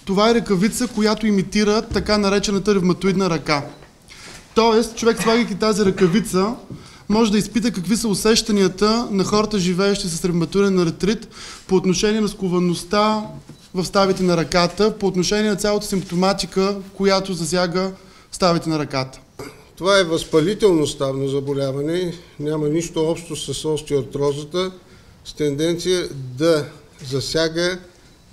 Това е ръкавица, която имитира така наречената ревматоидна ръка. Тоест, човек, слагайки тази ръкавица, може да изпита какви са усещанията на хората, живеещи с ревматоиден артрит, по отношение на сковаността в ставите на ръката, по отношение на цялата симптоматика, която засяга ставите на ръката. Това е възпалително ставно заболяване, няма нищо общо с остеоартрозата, с тенденция да засяга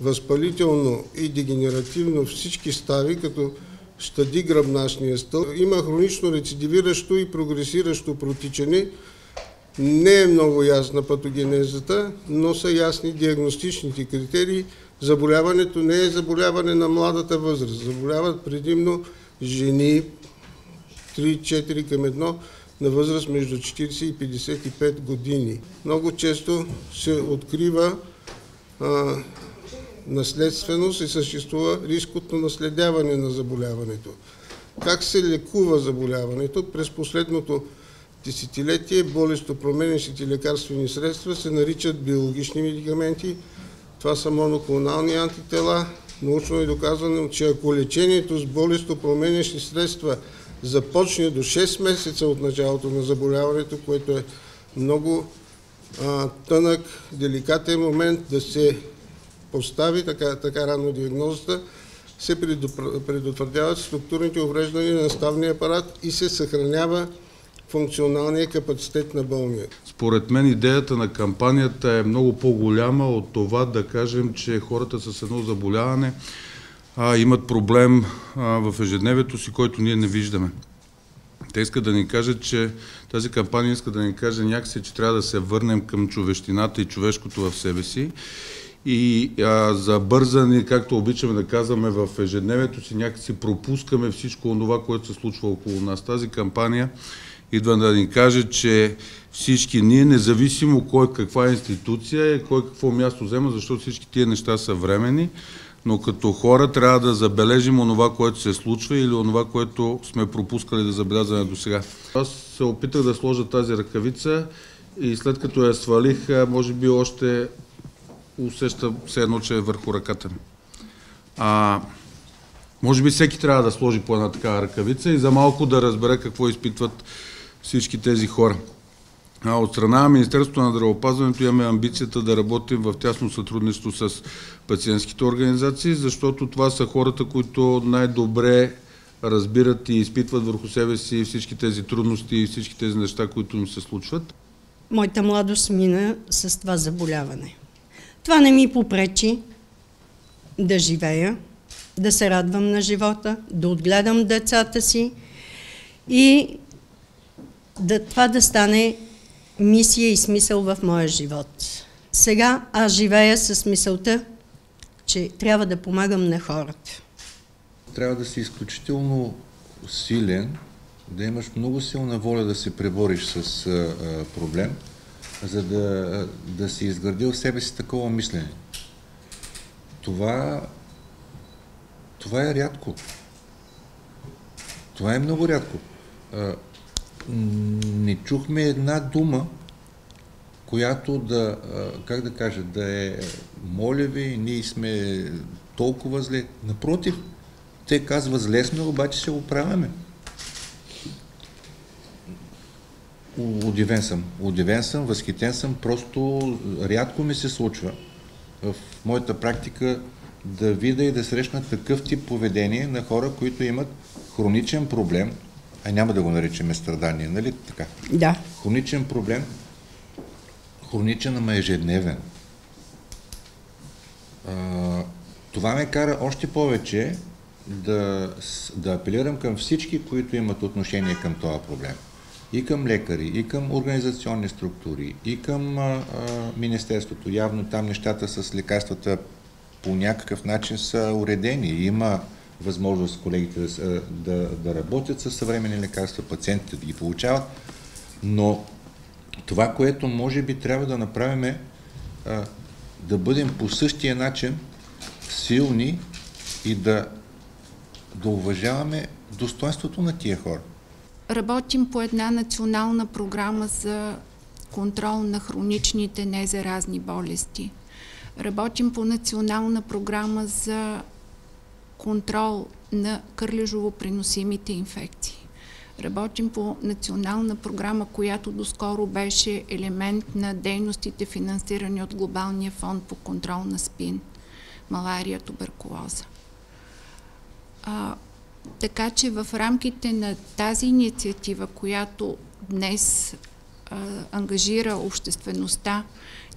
възпалително и дегенеративно всички стави, като щади гръбначния стълб. Има хронично рецидивиращо и прогресиращо протичане. Не е много ясна патогенезата, но са ясни диагностичните критерии. Заболяването не е заболяване на младата възраст. Заболяват предимно жени 3-4 към 1 на възраст между 40 и 55 години. Много често се открива наследственост и съществува риск от наследяване на заболяването. Как се лекува заболяването? През последното десетилетие болестопроменящите лекарствени средства се наричат биологични медикаменти. Това са моноклонални антитела. Научно е доказано, че ако лечението с болестопроменящи средства започне до 6 месеца от началото на заболяването, което е много тънък, деликатен момент да се постави така рано диагнозата, се предотвратяват структурните увреждания на ставния апарат и се съхранява функционалния капацитет на болния. Според мен идеята на кампанията е много по-голяма от това да кажем, че хората с едно заболяване имат проблем в ежедневието си, който ние не виждаме. Те искат да ни кажат, че тази кампания иска да ни каже някакси, че трябва да се върнем към човещината и човешкото в себе си. И забързани, както обичаме да казваме в ежедневието си, някакси пропускаме всичко това, което се случва около нас. Тази кампания идва да ни каже, че всички ние, независимо кой каква институция е, кой какво място взема, защото всички тия неща са временни, но като хора трябва да забележим онова, което се случва или онова, което сме пропускали да забелязваме до сега. Аз се опитах да сложа тази ръкавица и след като я свалих, може би още усещам все едно, че е върху ръката ми. Може би всеки трябва да сложи по една такава ръкавица и за малко да разбере какво изпитват всички тези хора. От страна на Министерството на здравеопазването имаме амбицията да работим в тясно сътрудничество с пациентските организации, защото това са хората, които най-добре разбират и изпитват върху себе си всички тези трудности и всички тези неща, които им се случват. Моята младост мина с това заболяване. Това не ми попречи да живея, да се радвам на живота, да отгледам децата си и това да стане мисия и смисъл в моя живот. Сега аз живея с мисълта, че трябва да помагам на хората. Трябва да си изключително силен, да имаш много силна воля да се пребориш с проблем, за да си изградил в себе си такова мислене. Това е рядко. Това е много рядко. Не чухме една дума, която да е моля ви, ние сме толкова зле. Напротив, те казват зле сме, обаче се оправяме. Удивен съм, възхитен съм, просто рядко ми се случва в моята практика да видя и да срещна такъв тип поведение на хора, които имат хроничен проблем, няма да го наричаме страдание, нали така? Да. Хроничен проблем, хроничен, ама ежедневен. Това ме кара още повече да апелирам към всички, които имат отношение към този проблем. И към лекари, и към организационни структури, и към Министерството. Явно там нещата с лекарствата по някакъв начин са уредени. Има възможност колегите да работят с съвременни лекарства, пациентите да ги получават, но това, което може би трябва да направим е да бъдем по същия начин силни и да уважаваме достоинството на тия хора. Работим по една национална програма за контрол на хроничните незаразни болести. Работим по национална програма за контрол на кърлежово-преносимите инфекции. Работим по национална програма, която доскоро беше елемент на дейностите, финансирани от Глобалния фонд по контрол на СПИН, малария, туберкулоза. Така че в рамките на тази инициатива, която днес ангажира обществеността,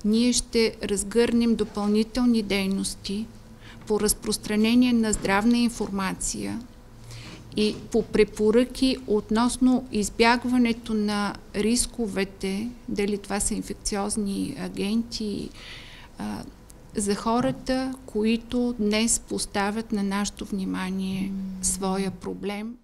ние ще разгърнем допълнителни дейности по разпространение на здравна информация и по препоръки относно избягването на рисковете, дали това са инфекциозни агенти, за хората, които днес поставят на нашето внимание своя проблем.